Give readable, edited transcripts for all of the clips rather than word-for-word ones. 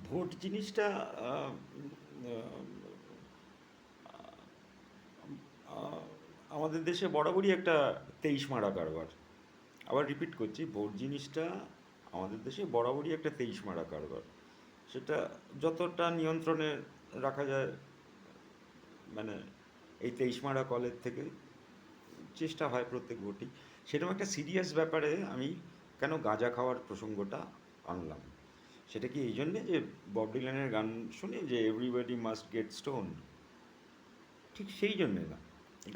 Vote জিনিসটা আহ, আহ, আমাদের দেশে বরাবরই একটা তেইশ মারা কারবার। আবার রিপিট করছি, ভোট জিনিসটা আমাদের দেশে বরাবরই একটা তেইশ মারা কারবার। সেটা যতটা নিয়ন্ত্রণে রাখা যায়, মানে এই তেইশ মারা কলের থেকে চেষ্টা হয় প্রত্যেক ভোটই। সেরকম একটা সিরিয়াস ব্যাপারে আমি কেন গাঁজা খাওয়ার প্রসঙ্গটা আনলাম, সেটা কি এই জন্যে যে বব ডিলানের গান শুনে যে এভরিবডি মাস্ট গেট স্টোন, ঠিক সেই জন্যে না।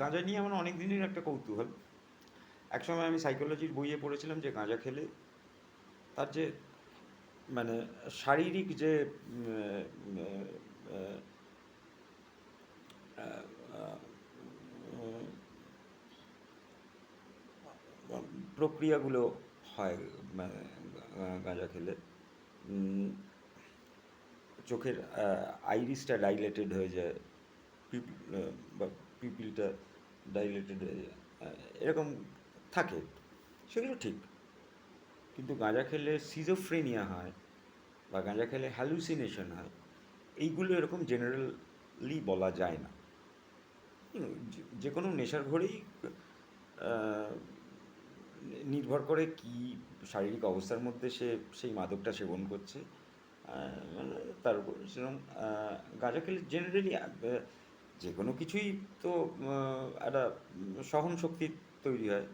গাঁজা নিয়ে আমার অনেক দিনের একটা কৌতূহল। একসময় আমি সাইকোলজির বইয়ে পড়েছিলাম যে গাঁজা খেলে তার যে মানে শারীরিক যে প্রক্রিয়াগুলো হয় মানে গাঁজা খেলে, উম, চোখের আইরিসটা ডাইলেটেড হয়ে যায়, পিপি বা পিপিলটা ডাইলেটেড হয়ে যায়, এরকম থাকে। সেগুলো ঠিক। কিন্তু গাঁজা খেলে সিজোফ্রেনিয়া হয় বা গাঁজা খেলে হ্যালুসিনেশন হয়, এইগুলো এরকম জেনারেলি বলা যায় না। যে কোনো নেশার ঘরেই আহ, নির্ভর করে কি শারীরিক অবস্থার মধ্যে সে সেই মাদকটা সেবন করছে, মানে তার উপর সেরকম। গাঁজা খেলে জেনারেলি যে কোনো কিছুই তো একটা সহন শক্তি তৈরি হয়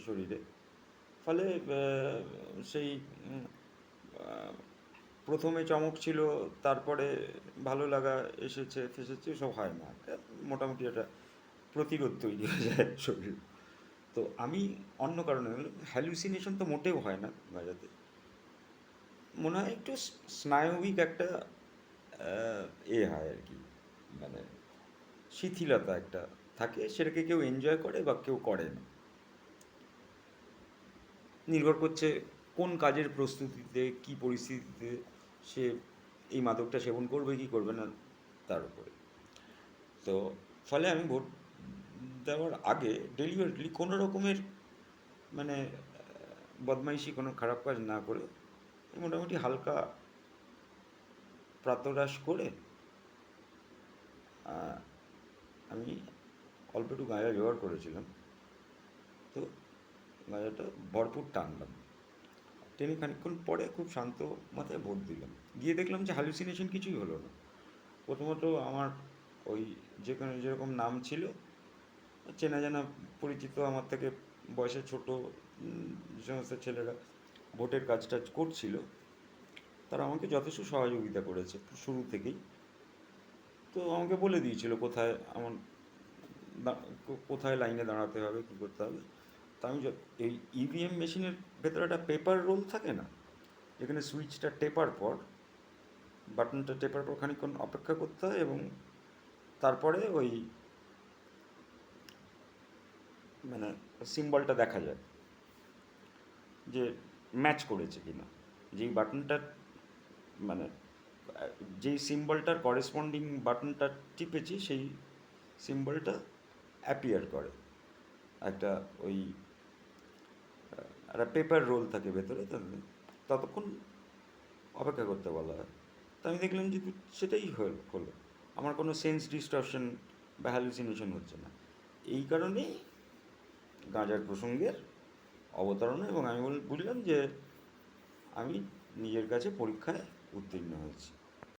শরীরে। ফলে সেই আহ, প্রথমে চমক ছিল, তারপরে ভালো লাগা এসেছে ফেসেছে, সব হয় না, একটা মোটামুটি একটা প্রতিরোধ তৈরি হয়ে যায় শরীর। তো আমি অন্য কারণে হ্যালুসিনেশন তো মোটেও হয় না গাঁজাতে। মনে হয় একটু স্নায়বিক একটা আহ, হয় আর কি, মানে শিথিলতা একটা থাকে, সেটাকে কেউ এনজয় করে বা কেউ করে না। নির্ভর করছে কোন কাজের প্রস্তুতিতে, কি পরিস্থিতিতে সে এই মাদকটা সেবন করবে কি করবে না, তার উপরে। তো ফলে আমি ভোট দেওয়ার আগে ডেলিভারিটলি কোনো রকমের মানে বদমাইশি, কোনো খারাপ কাজ না করে মোটামুটি হালকা প্রাতরাশ করে আহ, আমি অল্প একটু গাঁজা জোগাড় করেছিলাম। তো গাঁজাটা ভরপুর টানলাম। টেনে খানিকক্ষণ পরে খুব শান্ত মাথায় ভোট দিলাম। গিয়ে দেখলাম যে হ্যালুসিনেশন কিছুই হলো না। প্রথমত আমার ওই যেখানে যেরকম নাম ছিল, চেনা জানা পরিচিত, আমার থেকে বয়সে ছোট যে সমস্ত ছেলেরা ভোটের কাজ টাজ করছিল, তারা আমাকে যথেষ্ট সহযোগিতা করেছে শুরু থেকেই। তো আমাকে বলে দিয়েছিল কোথায় আমার কোথায় লাইনে দাঁড়াতে হবে, কী করতে হবে। তা আমি এই ইভিএম মেশিনের ভেতরে একটা পেপার রোল থাকে না, যেখানে সুইচটা টেপার পর, বাটনটা টেপার পর খানিকক্ষণ অপেক্ষা করতে হয় এবং তারপরে ওই মানে সিম্বলটা দেখা যায় যে ম্যাচ করেছে কিনা। যেই বাটনটা মানে যেই সিম্বলটার করেসপন্ডিং বাটনটা টিপেছি, সেই সিম্বলটা অ্যাপিয়ার করে একটা ওই একটা পেপার রোল থাকে ভেতরে, ততক্ষণ অপেক্ষা করতে বলা হয়। তো আমি দেখলাম যে সেটাই হলো। আমার কোনো সেন্স ডিস্টরশন বা হ্যালুসিনেশন হচ্ছে না। এই কারণেই গাঁজার প্রসঙ্গের অবতারণা, এবং আমি বললাম যে আমি নিজের কাছে পরীক্ষায় উত্তীর্ণ হয়েছি।